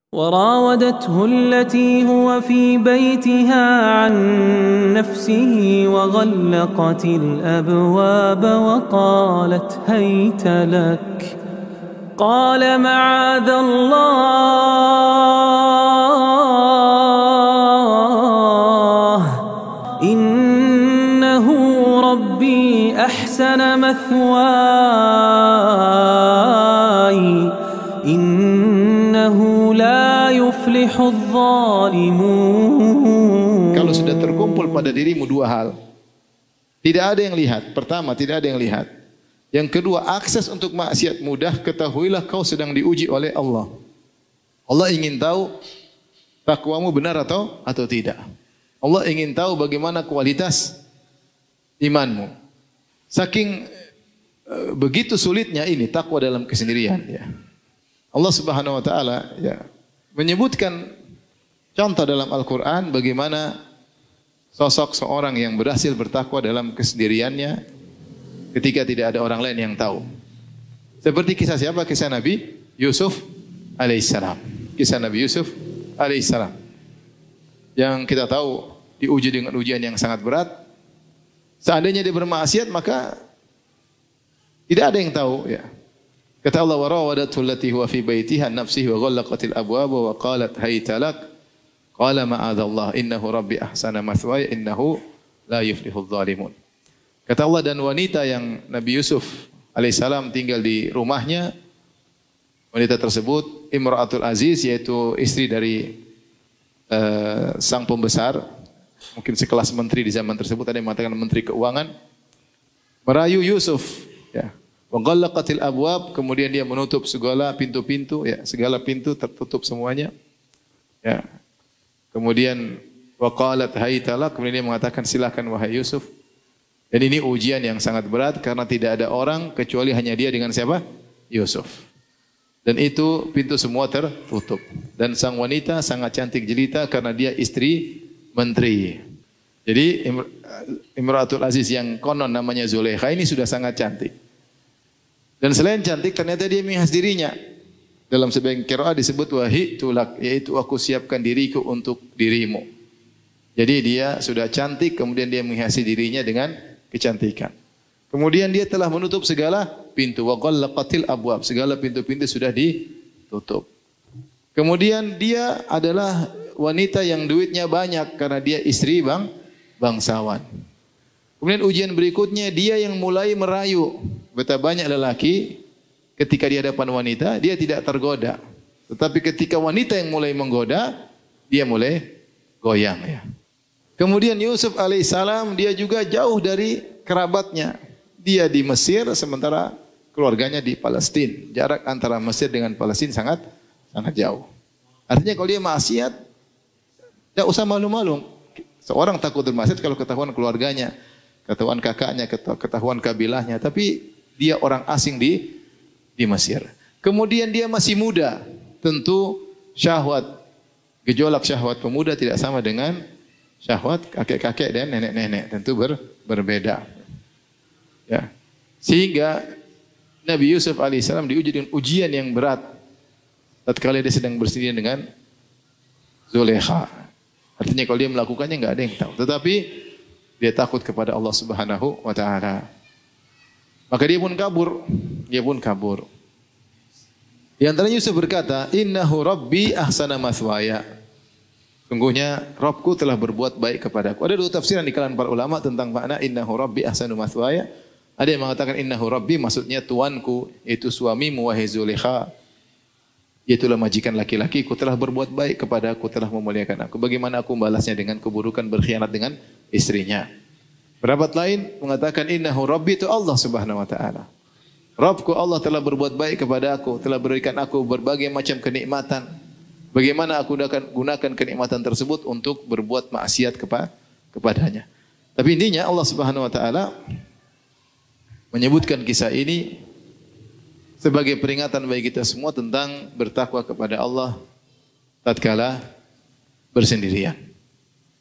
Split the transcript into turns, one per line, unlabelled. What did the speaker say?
وراودته التي هو في بيتها عن نفسه وغلقت الأبواب وقالت هيت لك قال معاذ الله إنه ربي أحسن مثواي إنه لا يفلح الظالمون.
Kalau sudah terkumpul pada dirimu dua hal, tidak ada yang lihat. Pertama, tidak ada yang lihat. Yang kedua, akses untuk maksiat mudah. Ketahuilah kau sedang diuji oleh Allah. Allah ingin tahu takwamu benar atau tidak. Allah ingin tahu bagaimana kualitas imanmu. Saking begitu sulitnya ini takwa dalam kesendirian. Ya. Allah Subhanahu Wa Taala menyebutkan contoh dalam Al-Quran bagaimana sosok seorang yang berhasil bertakwa dalam kesendiriannya ketika tidak ada orang lain yang tahu. Seperti kisah siapa? Kisah Nabi Yusuf alaihissalam. Kisah Nabi Yusuf alaihissalam. Yang kita tahu diuji dengan ujian yang sangat berat. Seandainya dia bermaksiat maka tidak ada yang tahu. Ya. Kata Allah, warawadatu allati huwa fi baitiha an nafsihi wa ghallaqatil abwaba wa qalat hayta lak qala ma'adzallah innahu rabbi ahsana mathwaya innahu la yuflihudz zalimun. Kata Allah, dan wanita yang Nabi Yusuf alaihissalam tinggal di rumahnya, wanita tersebut Imra'atul Aziz, yaitu istri dari sang pembesar, mungkin sekelas menteri di zaman tersebut, ada yang mengatakan menteri keuangan, merayu Yusuf, ya. Wa ghallaqatil abwab, kemudian dia menutup segala pintu-pintu, ya, segala pintu tertutup semuanya. Ya. Kemudian wa qalat hayta lak, kemudian dia mengatakan silakan wahai Yusuf. Dan ini ujian yang sangat berat karena tidak ada orang kecuali hanya dia dengan siapa? Yusuf. Dan itu pintu semua tertutup. Dan sang wanita sangat cantik jelita karena dia istri menteri. Jadi Imratul Aziz yang konon namanya Zulekha ini sudah sangat cantik. Dan selain cantik, ternyata dia menghias dirinya. Dalam sebagian qiraah disebut wahitu lak, yaitu aku siapkan diriku untuk dirimu. Jadi dia sudah cantik, kemudian dia menghiasi dirinya dengan kecantikan. Kemudian dia telah menutup segala pintu. Wa ghallaqatil abwab, segala pintu-pintu sudah ditutup. Kemudian dia adalah wanita yang duitnya banyak karena dia istri bangsawan. Kemudian ujian berikutnya dia yang mulai merayu. Betapa banyak lelaki ketika di hadapan wanita dia tidak tergoda. Tetapi ketika wanita yang mulai menggoda, dia mulai goyang, ya. Kemudian Yusuf alaihissalam dia juga jauh dari kerabatnya. Dia di Mesir sementara keluarganya di Palestina. Jarak antara Mesir dengan Palestina sangat jauh. Artinya kalau dia maksiat, tidak usah malu-malu. Seorang takut bermaksiat kalau ketahuan keluarganya, ketahuan kakaknya, ketahuan kabilahnya. Tapi dia orang asing di Mesir. Kemudian dia masih muda. Tentu syahwat, gejolak syahwat pemuda tidak sama dengan syahwat kakek-kakek dan nenek-nenek. Tentu berbeda. Ya. Sehingga Nabi Yusuf alaihissalam diuji dengan ujian yang berat. Tatkala dia sedang bersendirian dengan Zulekha. Artinya kalau dia melakukannya enggak ada yang tahu. Tetapi dia takut kepada Allah Subhanahu wa taala. Maka dia pun kabur. Di antaranya Yusuf berkata, "Innahu rabbi ahsana mathwaya." Sungguhnya Rabbku telah berbuat baik kepadaku. Ada dua tafsiran di kalangan para ulama tentang makna innahu rabbi ahsanu mathwaya. Ada yang mengatakan innahu rabbi maksudnya tuanku, yaitu suamimu wahai Zulekha. Yaitulah majikan laki-lakiku telah berbuat baik kepadaku, telah memuliakan aku. Bagaimana aku membalasnya dengan keburukan berkhianat dengan istrinya. Pendapat lain mengatakan innahu rabbi itu Allah Subhanahu wa taala. Rabbku Allah telah berbuat baik kepada aku, telah berikan aku berbagai macam kenikmatan. Bagaimana aku gunakan kenikmatan tersebut untuk berbuat maksiat kepadanya. Tapi intinya Allah Subhanahu wa taala menyebutkan kisah ini sebagai peringatan bagi kita semua tentang bertakwa kepada Allah tatkala bersendirian.